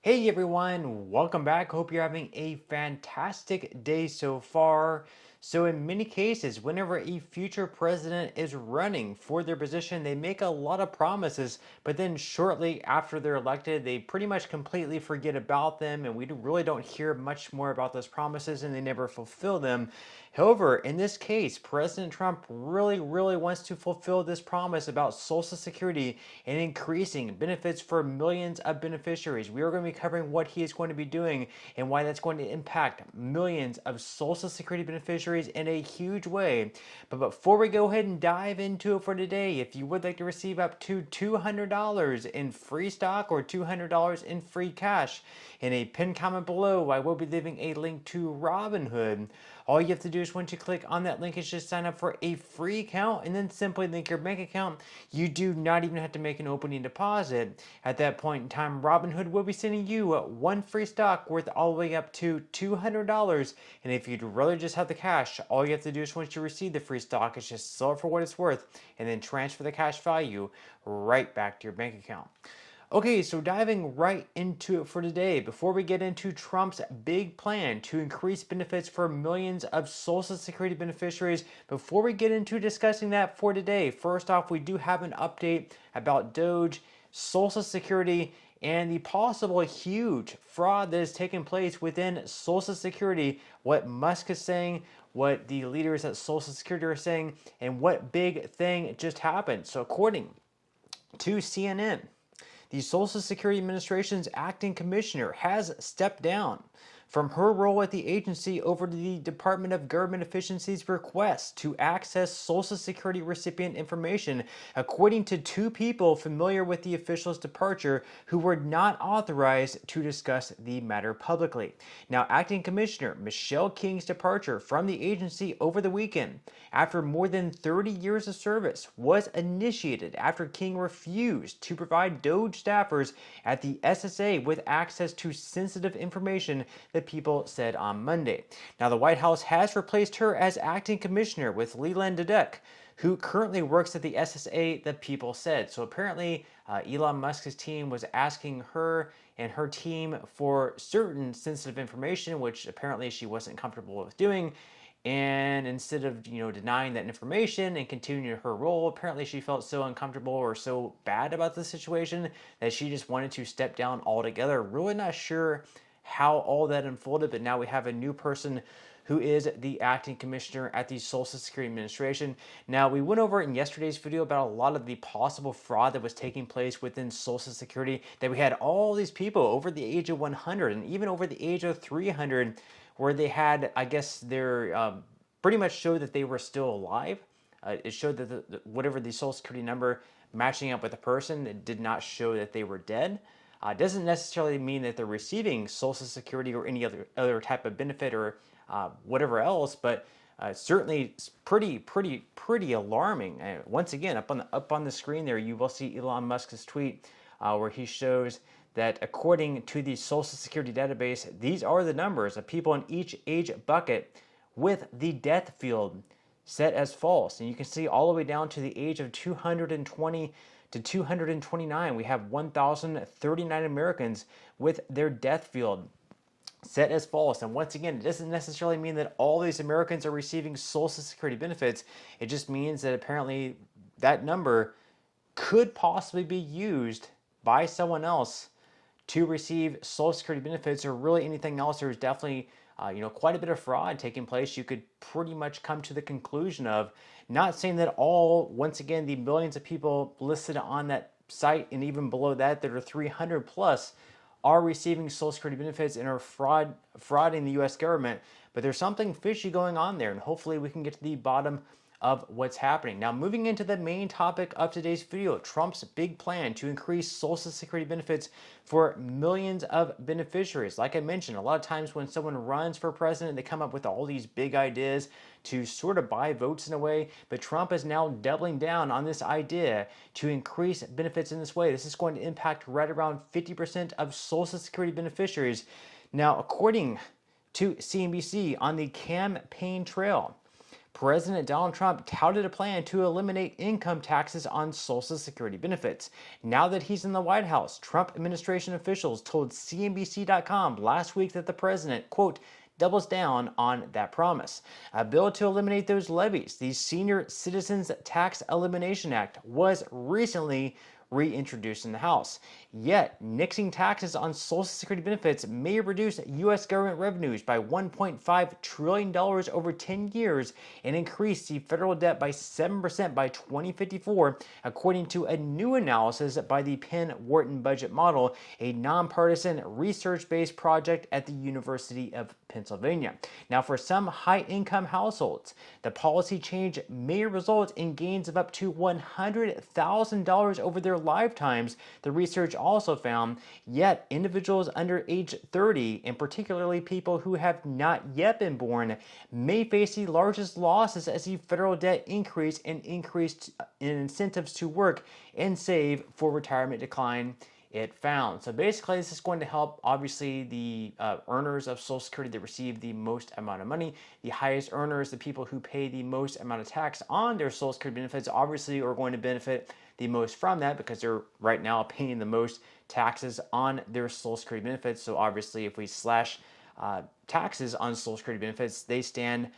Hey everyone, welcome back. Hope you're having a fantastic day so far. So, in many cases, whenever a future president is running for their position, they make a lot of promises, but then shortly after they're elected, they pretty much completely forget about them, and we really don't hear much more about those promises and they never fulfill them. However, in this case, President Trump really wants to fulfill this promise about Social Security and increasing benefits for millions of beneficiaries. We are going to be covering what he is going to be doing and why that's going to impact millions of Social Security beneficiaries in a huge way. But before we go ahead and dive into it for today, if you would like to receive up to $200 in free stock or $200 in free cash, in a pinned comment below, I will be leaving a link to Robinhood. All you have to do is once you click on that link is just sign up for a free account and then simply link your bank account. You do not even have to make an opening deposit. At that point in time, Robinhood will be sending you one free stock worth all the way up to $200. And if you'd rather just have the cash, all you have to do is once you receive the free stock is just sell it for what it's worth and then transfer the cash value right back to your bank account. Okay, so diving right into it for today, before we get into Trump's big plan to increase benefits for millions of Social Security beneficiaries, before we get into discussing that for today, first off, we do have an update about Doge, Social Security, and the possible huge fraud that has taken place within Social Security, what Musk is saying, what the leaders at Social Security are saying, and what big thing just happened. So according to CNN, the Social Security Administration's acting commissioner has stepped down from her role at the agency over to the Department of Government Efficiency's request to access Social Security recipient information, according to two people familiar with the official's departure who were not authorized to discuss the matter publicly. Now, Acting Commissioner Michelle King's departure from the agency over the weekend, after more than 30 years of service, was initiated after King refused to provide Doge staffers at the SSA with access to sensitive information, the people said on Monday. Now, the White House has replaced her as acting commissioner with Leland Dedek, who currently works at the SSA, the people said. So apparently, Elon Musk's team was asking her and her team for certain sensitive information, which apparently she wasn't comfortable with doing. And instead of denying that information and continuing her role, apparently she felt so uncomfortable or so bad about the situation that she just wanted to step down altogether. Really not sure how all that unfolded, but now we have a new person who is the acting commissioner at the Social Security Administration. Now, we went over in yesterday's video about a lot of the possible fraud that was taking place within Social Security, that we had all these people over the age of 100 and even over the age of 300 where they had, I guess, their pretty much showed that they were still alive. It showed that whatever the Social Security number matching up with the person, it did not show that they were dead. Doesn't necessarily mean that they're receiving Social Security or any other type of benefit or whatever else, but certainly pretty alarming. Once again, up on the screen there, you will see Elon Musk's tweet where he shows that according to the Social Security database, these are the numbers of people in each age bucket with the death field set as false. And you can see all the way down to the age of 220 to 229, we have 1,039 Americans with their death field set as false. And once again, it doesn't necessarily mean that all these Americans are receiving Social Security benefits. It just means that apparently that number could possibly be used by someone else to receive Social Security benefits or really anything else. There's definitely quite a bit of fraud taking place. You could pretty much come to the conclusion of, not saying that all, once again, the millions of people listed on that site and even below that are 300 plus are receiving Social Security benefits and are frauding the U.S. government, but there's something fishy going on there, and hopefully we can get to the bottom of what's happening. Now, moving into the main topic of today's video, Trump's big plan to increase Social Security benefits for millions of beneficiaries. Like I mentioned, a lot of times when someone runs for president, they come up with all these big ideas to sort of buy votes in a way, but Trump is now doubling down on this idea to increase benefits in this way. This is going to impact right around 50% of Social Security beneficiaries. Now, according to CNBC, on the campaign trail, President Donald Trump touted a plan to eliminate income taxes on Social Security benefits. Now that he's in the White House, Trump administration officials told CNBC.com last week that the president, quote, doubles down on that promise. A bill to eliminate those levies, the Senior Citizens Tax Elimination Act, was recently reintroduced in the House. Yet, nixing taxes on Social Security benefits may reduce U.S. government revenues by $1.5 trillion over 10 years and increase the federal debt by 7% by 2054, according to a new analysis by the Penn-Wharton budget model, a nonpartisan research-based project at the University of Pennsylvania. Now, for some high-income households, the policy change may result in gains of up to $100,000 over their lifetimes, the research also found. Yet, individuals under age 30, and particularly people who have not yet been born, may face the largest losses as the federal debt increase and increased incentives to work and save for retirement decline, it found. So basically, this is going to help, obviously, the earners of Social Security that receive the most amount of money. The highest earners, the people who pay the most amount of tax on their Social Security benefits, obviously are going to benefit the most from that because they're right now paying the most taxes on their Social Security benefits. So obviously, if we slash taxes on Social Security benefits, they stand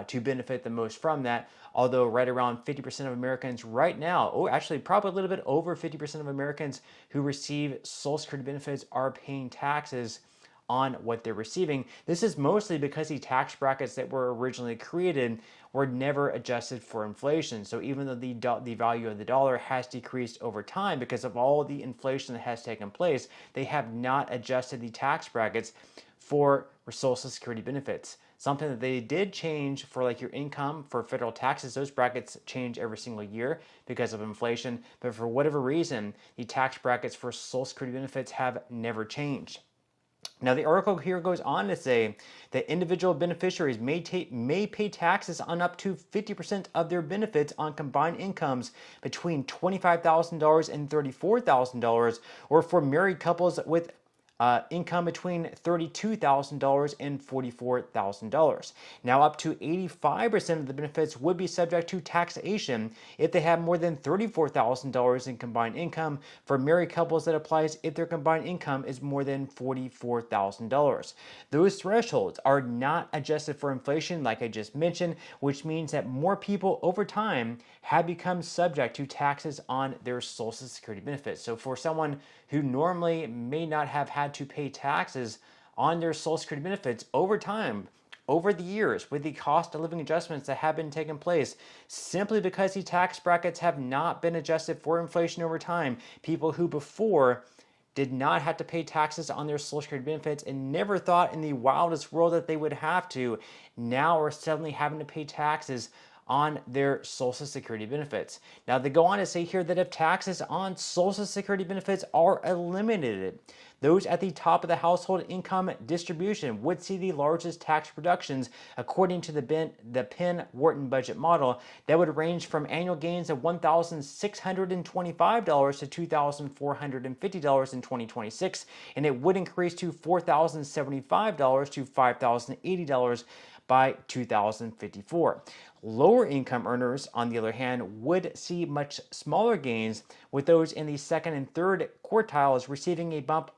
to benefit the most from that. Although right around 50% of Americans right now, or actually probably a little bit over 50% of Americans who receive Social Security benefits are paying taxes on what they're receiving. This is mostly because the tax brackets that were originally created were never adjusted for inflation. So even though the value of the dollar has decreased over time because of all the inflation that has taken place, they have not adjusted the tax brackets for Social Security benefits. Something that they did change for like your income for federal taxes, those brackets change every single year because of inflation. But for whatever reason, the tax brackets for Social Security benefits have never changed. Now, the article here goes on to say that individual beneficiaries may pay taxes on up to 50% of their benefits on combined incomes between $25,000 and $34,000, or for married couples with income between $32,000 and $44,000. Now, up to 85% of the benefits would be subject to taxation if they have more than $34,000 in combined income. For married couples, that applies if their combined income is more than $44,000. Those thresholds are not adjusted for inflation, like I just mentioned, which means that more people over time have become subject to taxes on their Social Security benefits. So for someone who normally may not have had to pay taxes on their Social Security benefits over time, over the years, with the cost of living adjustments that have been taking place, simply because the tax brackets have not been adjusted for inflation over time, people who before did not have to pay taxes on their Social Security benefits and never thought in the wildest world that they would have to, now are suddenly having to pay taxes on their Social Security benefits. Now, they go on to say here that if taxes on Social Security benefits are eliminated, those at the top of the household income distribution would see the largest tax reductions, according to the Penn-Wharton budget model, that would range from annual gains of $1,625 to $2,450 in 2026, and it would increase to $4,075 to $5,080 by 2054. Lower income earners, on the other hand, would see much smaller gains, with those in the second and third quartiles receiving a bump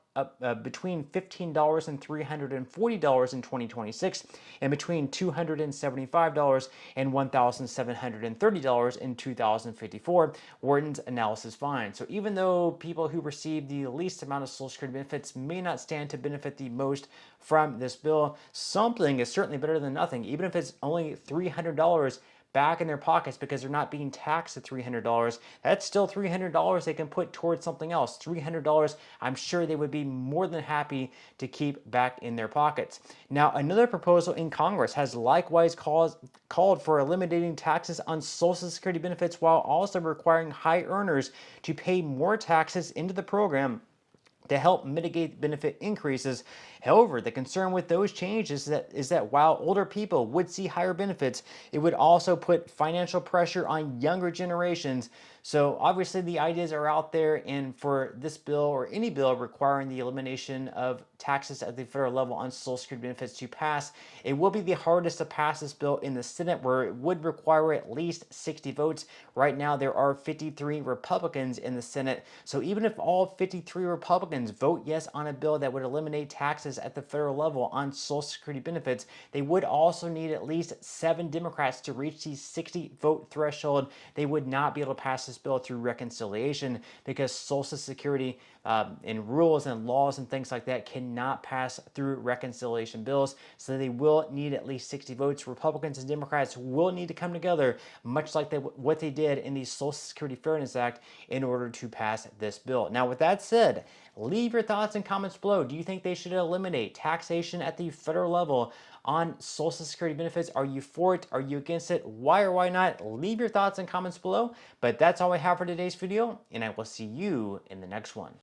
between $15 and $340 in 2026, and between $275 and $1,730 in 2054, Wharton's analysis finds. So even though people who receive the least amount of Social Security benefits may not stand to benefit the most from this bill, something is certainly better than nothing, even if it's only $300 back in their pockets because they're not being taxed at $300. That's still $300 they can put towards something else. $300, I'm sure they would be more than happy to keep back in their pockets. Now, another proposal in Congress has likewise called for eliminating taxes on Social Security benefits while also requiring high earners to pay more taxes into the program to help mitigate benefit increases. However, the concern with those changes is that while older people would see higher benefits, it would also put financial pressure on younger generations. So obviously the ideas are out there, and for this bill or any bill requiring the elimination of taxes at the federal level on Social Security benefits to pass, it will be the hardest to pass this bill in the Senate, where it would require at least 60 votes. Right now there are 53 Republicans in the Senate, so even if all 53 Republicans vote yes on a bill that would eliminate taxes at the federal level on Social Security benefits, they would also need at least 7 Democrats to reach the 60 vote threshold. They would not be able to pass this bill through reconciliation, because Social Security and rules and laws and things like that cannot pass through reconciliation bills. So they will need at least 60 votes. Republicans and Democrats will need to come together, much like what they did in the Social Security Fairness Act, in order to pass this bill. Now, with that said, leave your thoughts and comments below. Do you think they should eliminate taxation at the federal level on Social Security benefits? Are you for it? Are you against it? Why or why not? Leave your thoughts and comments below. But that's all I have for today's video, and I will see you in the next one.